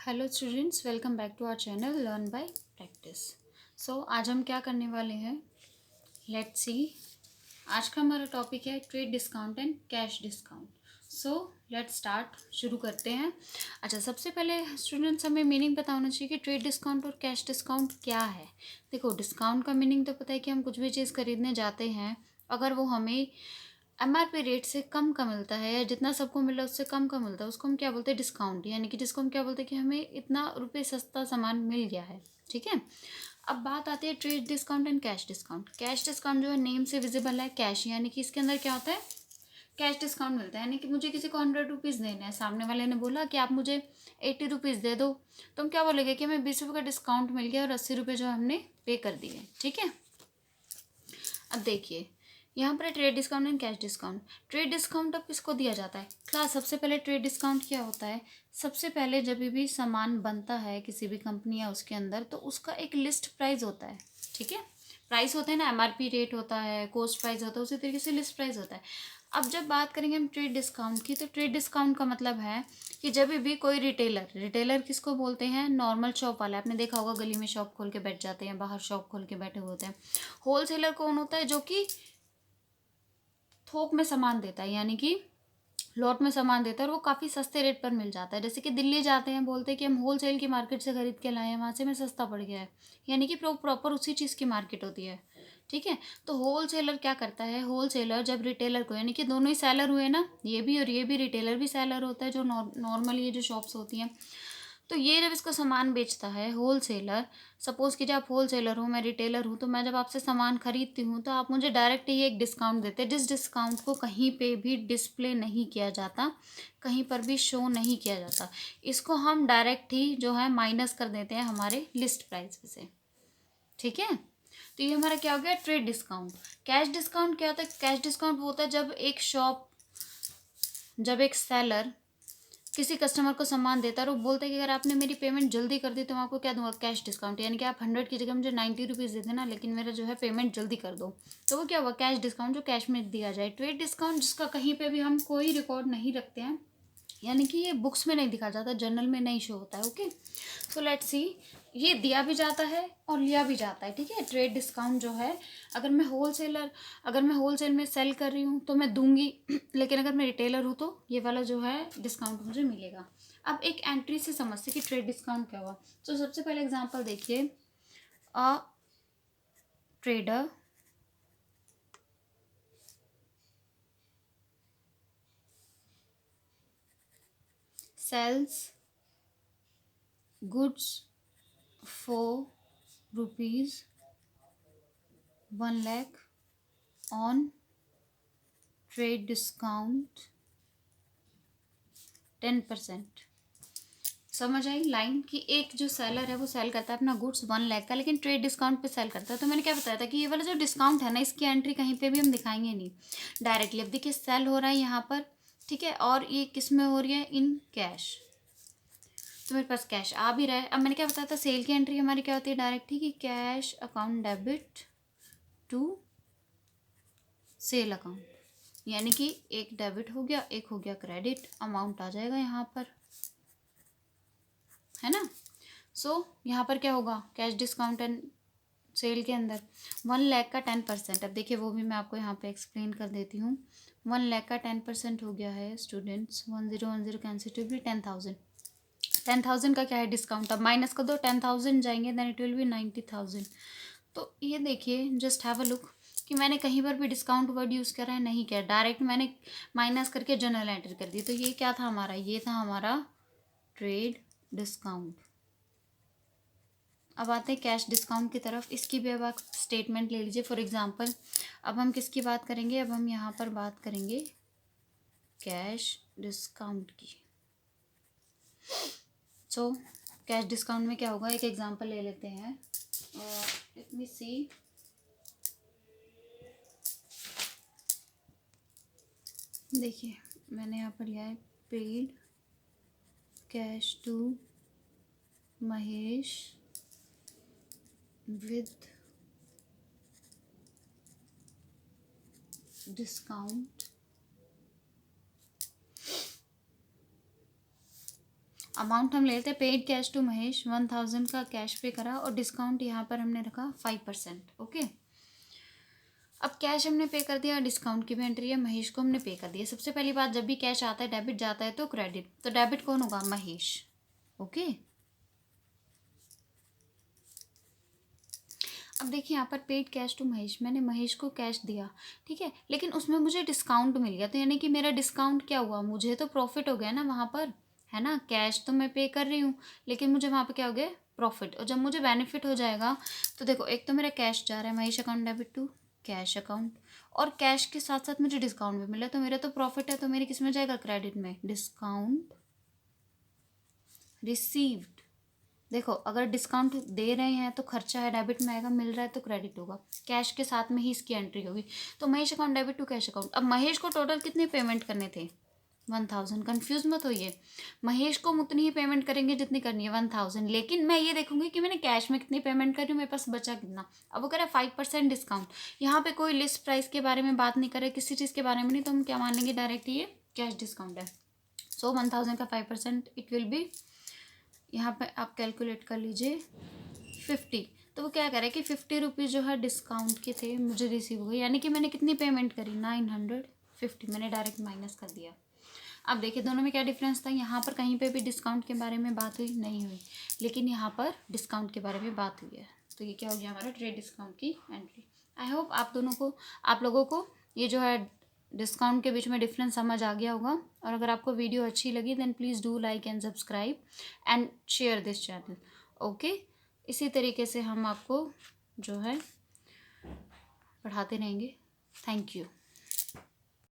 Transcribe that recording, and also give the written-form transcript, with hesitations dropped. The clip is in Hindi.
Hello students, welcome back to our channel learn by practice. So आज हम क्या करने वाले हैं, लेट्स सी। आज का हमारा टॉपिक है trade discount and cash discount. So let's start, शुरू करते हैं। अच्छा, सबसे पहले स्टूडेंट्स हमें मीनिंग पता होना चाहिए कि ट्रेड डिस्काउंट और कैश डिस्काउंट क्या है। देखो, डिस्काउंट का मीनिंग तो पता है कि हम कुछ भी चीज़ खरीदने जाते हैं, अगर वो हमें एमआरपी रेट से कम का मिलता है या जितना सबको मिला उससे कम का मिलता है, उसको हम क्या बोलते हैं, डिस्काउंट। यानी कि जिसको हम क्या बोलते हैं कि हमें इतना रुपये सस्ता सामान मिल गया है। ठीक है, अब बात आती है trade discount and cash discount. Cash discount जो है नेम से विजिबल है, कैश, यानी कि इसके अंदर क्या होता है, कैश डिस्काउंट मिलता है। यानी कि मुझे किसी को 100 रुपीज़ देना है, सामने वाले ने बोला कि आप मुझे 80 रुपीज़ दे दो, तो हम क्या बोलेंगे कि हमें 20 रुपये का डिस्काउंट मिल गया और 80 रुपये जो हमने पे कर दिए। ठीक है, अब देखिए यहाँ पर trade discount and cash discount. Trade discount अब किसको दिया जाता है क्लास? सबसे पहले ट्रेड डिस्काउंट क्या होता है, सबसे पहले जब भी सामान बनता है किसी भी कंपनी या उसके अंदर, तो उसका एक लिस्ट प्राइस होता है। ठीक है, प्राइस होता है ना, एमआरपी रेट होता है, कॉस्ट प्राइस होता है, उसी तरीके से लिस्ट प्राइस होता है। अब जब बात करेंगे हम ट्रेड डिस्काउंट की, तो ट्रेड डिस्काउंट का मतलब है कि जब भी कोई रिटेलर किसको बोलते हैं, नॉर्मल शॉप वाला। आपने देखा होगा गली में शॉप खोल के बैठ जाते हैं, बाहर शॉप खोल के बैठे हुए होते हैं। होलसेलर कौन होता है? जो कि थोक में सामान देता है, यानी कि लॉट में सामान देता है और वो काफ़ी सस्ते रेट पर मिल जाता है। जैसे कि दिल्ली जाते हैं, बोलते हैं कि हम होलसेल की मार्केट से खरीद के लाए हैं, वहाँ से हमें सस्ता पड़ गया है, यानी कि प्रॉपर उसी चीज़ की मार्केट होती है। ठीक है, तो होलसेलर क्या करता है, होलसेलर जब रिटेलर को, यानी कि दोनों ही सेलर हुए ना, ये भी और ये भी, रिटेलर भी सेलर होता है जो नॉर्मली ये जो शॉप्स होती हैं, तो ये जब इसको सामान बेचता है होलसेलर, सपोज़ कि जब आप होलसेलर हो, मैं रिटेलर हूँ, तो मैं जब आपसे सामान खरीदती हूँ तो आप मुझे डायरेक्ट ही एक डिस्काउंट देते हैं, जिस डिस्काउंट को कहीं पे भी डिस्प्ले नहीं किया जाता, कहीं पर भी शो नहीं किया जाता। इसको हम डायरेक्ट ही जो है माइनस कर देते हैं हमारे लिस्ट प्राइस में से। ठीक है, तो ये हमारा क्या हो गया, ट्रेड डिस्काउंट। कैश डिस्काउंट क्या होता है? कैश डिस्काउंट वो होता है जब एक सेलर किसी कस्टमर को सामान देता है और वो बोलता है कि अगर आपने मेरी पेमेंट जल्दी कर दी तो मैं आपको क्या दूंगा, कैश डिस्काउंट। यानी कि आप 100 की जगह मुझे 90 रुपीज़ दे देना, लेकिन मेरा जो है पेमेंट जल्दी कर दो, तो वो क्या हुआ, कैश डिस्काउंट, जो कैश में दिया जाए। ट्रेड डिस्काउंट जिसका कहीं पे भी हम कोई रिकॉर्ड नहीं रखते हैं, यानी कि ये बुक्स में नहीं दिखा जाता, जर्नल में नहीं शो होता है। ओके, सो लेट्स सी, ये दिया भी जाता है और लिया भी जाता है। ठीक है, ट्रेड डिस्काउंट जो है, अगर मैं होलसेल में सेल कर रही हूँ तो मैं दूंगी, लेकिन अगर मैं रिटेलर हूँ तो ये वाला जो है डिस्काउंट मुझे मिलेगा। अब एक एंट्री से समझते कि ट्रेड डिस्काउंट क्या हुआ। तो सबसे पहले एग्जांपल देखिए, a trader sells goods for rupees 1 lakh on trade discount 10%। समझ आई लाइन? कि एक जो सेलर है वो सेल करता है अपना गुड्स 1 लाख का, लेकिन ट्रेड डिस्काउंट पे सेल करता है। तो मैंने क्या बताया था कि ये वाला जो डिस्काउंट है ना, इसकी एंट्री कहीं पे भी हम दिखाएंगे नहीं, डायरेक्टली। अब देखिए, सेल हो रहा है यहाँ पर, ठीक है, और ये किस में हो रही है, इन कैश, तो मेरे पास कैश आ भी रहा है। अब मैंने क्या बताया था, सेल की एंट्री हमारी क्या होती है, डायरेक्ट ही, कि cash account debit to sale account, यानी कि एक डेबिट हो गया, एक हो गया क्रेडिट, अमाउंट आ जाएगा यहाँ पर, है ना। सो यहाँ पर क्या होगा, कैश डिस्काउंट एंड सेल के अंदर 1 लाख का 10%। अब देखिए, वो भी मैं आपको यहाँ पे एक्सप्लेन कर देती हूँ। 1 लाख का 10% हो गया है स्टूडेंट्स, 1010 कैंसिल टू बी 10,000। 10,000 का क्या है डिस्काउंट, अब माइनस कर दो, 10,000 जाएंगे, देन इट विल बी 90,000। तो ये देखिए, जस्ट हैव अ लुक कि मैंने कहीं पर भी डिस्काउंट वर्ड यूज़ करा है, नहीं किया, डायरेक्ट मैंने माइनस करके जनरल एंटर कर दी। तो ये क्या था हमारा, ये था हमारा ट्रेड डिस्काउंट। अब आते हैं कैश डिस्काउंट की तरफ। इसकी भी अब आप स्टेटमेंट ले लीजिए। फॉर एग्जांपल, अब हम किसकी बात करेंगे, अब हम यहाँ पर बात करेंगे कैश डिस्काउंट की। सो कैश डिस्काउंट में क्या होगा, एक एग्जांपल ले लेते हैं। लेट मी सी, देखिए मैंने यहाँ पर लिया है, paid cash to Mahesh with discount amount हम लेते हैं पेड कैश टू महेश, 1000 का कैश पे करा और डिस्काउंट यहाँ पर हमने रखा 5%। ओके, अब कैश हमने पे कर दिया, डिस्काउंट की भी एंट्री है, महेश को हमने पे कर दिया। सबसे पहली बात, जब भी कैश आता है डेबिट जाता है तो क्रेडिट, तो डेबिट कौन होगा? महेश। ओके, अब देखिए यहाँ पर पेड कैश टू महेश, मैंने महेश को कैश दिया, ठीक है, लेकिन उसमें मुझे डिस्काउंट मिल गया, तो यानी कि मेरा डिस्काउंट क्या हुआ? मुझे तो प्रॉफिट हो गया ना वहाँ पर, है ना। कैश तो मैं पे कर रही हूँ, लेकिन मुझे वहाँ पर क्या हो गया? प्रॉफिट। और जब मुझे बेनिफिट हो जाएगा तो देखो, एक तो मेरा कैश जा रहा है Mahesh account debit to cash account, और कैश के साथ साथ मुझे डिस्काउंट भी मिला, तो मेरा तो प्रॉफिट है, तो मेरी किस में जाएगा? क्रेडिट में। Discount received. देखो, अगर डिस्काउंट दे रहे हैं तो खर्चा है, डेबिट में आएगा, मिल रहा है तो क्रेडिट होगा, कैश के साथ में ही इसकी एंट्री होगी। तो Mahesh account debit to cash account. अब महेश को टोटल कितने पेमेंट करने थे? 1000। कन्फ्यूज मत होइए, महेश को हम उतनी ही पेमेंट करेंगे जितनी करनी है, 1000, लेकिन मैं ये देखूंगी कि मैंने कैश में कितनी पेमेंट करी, मेरे पास बचा कितना। अब वो कह रहा है 5% डिस्काउंट, यहाँ पे कोई लिस्ट प्राइस के बारे में बात नहीं करे, किसी चीज़ के बारे में नहीं, तो हम क्या मान लेंगे? डायरेक्ट ये कैश डिस्काउंट है। सो 1000 का 5% इट विल बी, यहाँ पे आप कैलकुलेट कर लीजिए 50। तो वो क्या कह रहा है कि 50 रुपीज़ जो है डिस्काउंट के थे मुझे रिसीव हो गए, यानी कि मैंने कितनी पेमेंट करी? 950, मैंने डायरेक्ट माइनस कर दिया। अब देखिए दोनों में क्या डिफरेंस था, यहाँ पर कहीं पे भी डिस्काउंट के बारे में बात हुई नहीं हुई, लेकिन यहाँ पर डिस्काउंट के बारे में बात हुई है। तो ये क्या हो गया? हमारा ट्रेड डिस्काउंट की एंट्री। आई होप आप लोगों को ये जो है डिस्काउंट के बीच में डिफरेंस समझ आ गया होगा। और अगर आपको वीडियो अच्छी लगी then please do like and subscribe and share this channel. Okay, इसी तरीके से हम आपको जो है पढ़ाते रहेंगे। Thank you.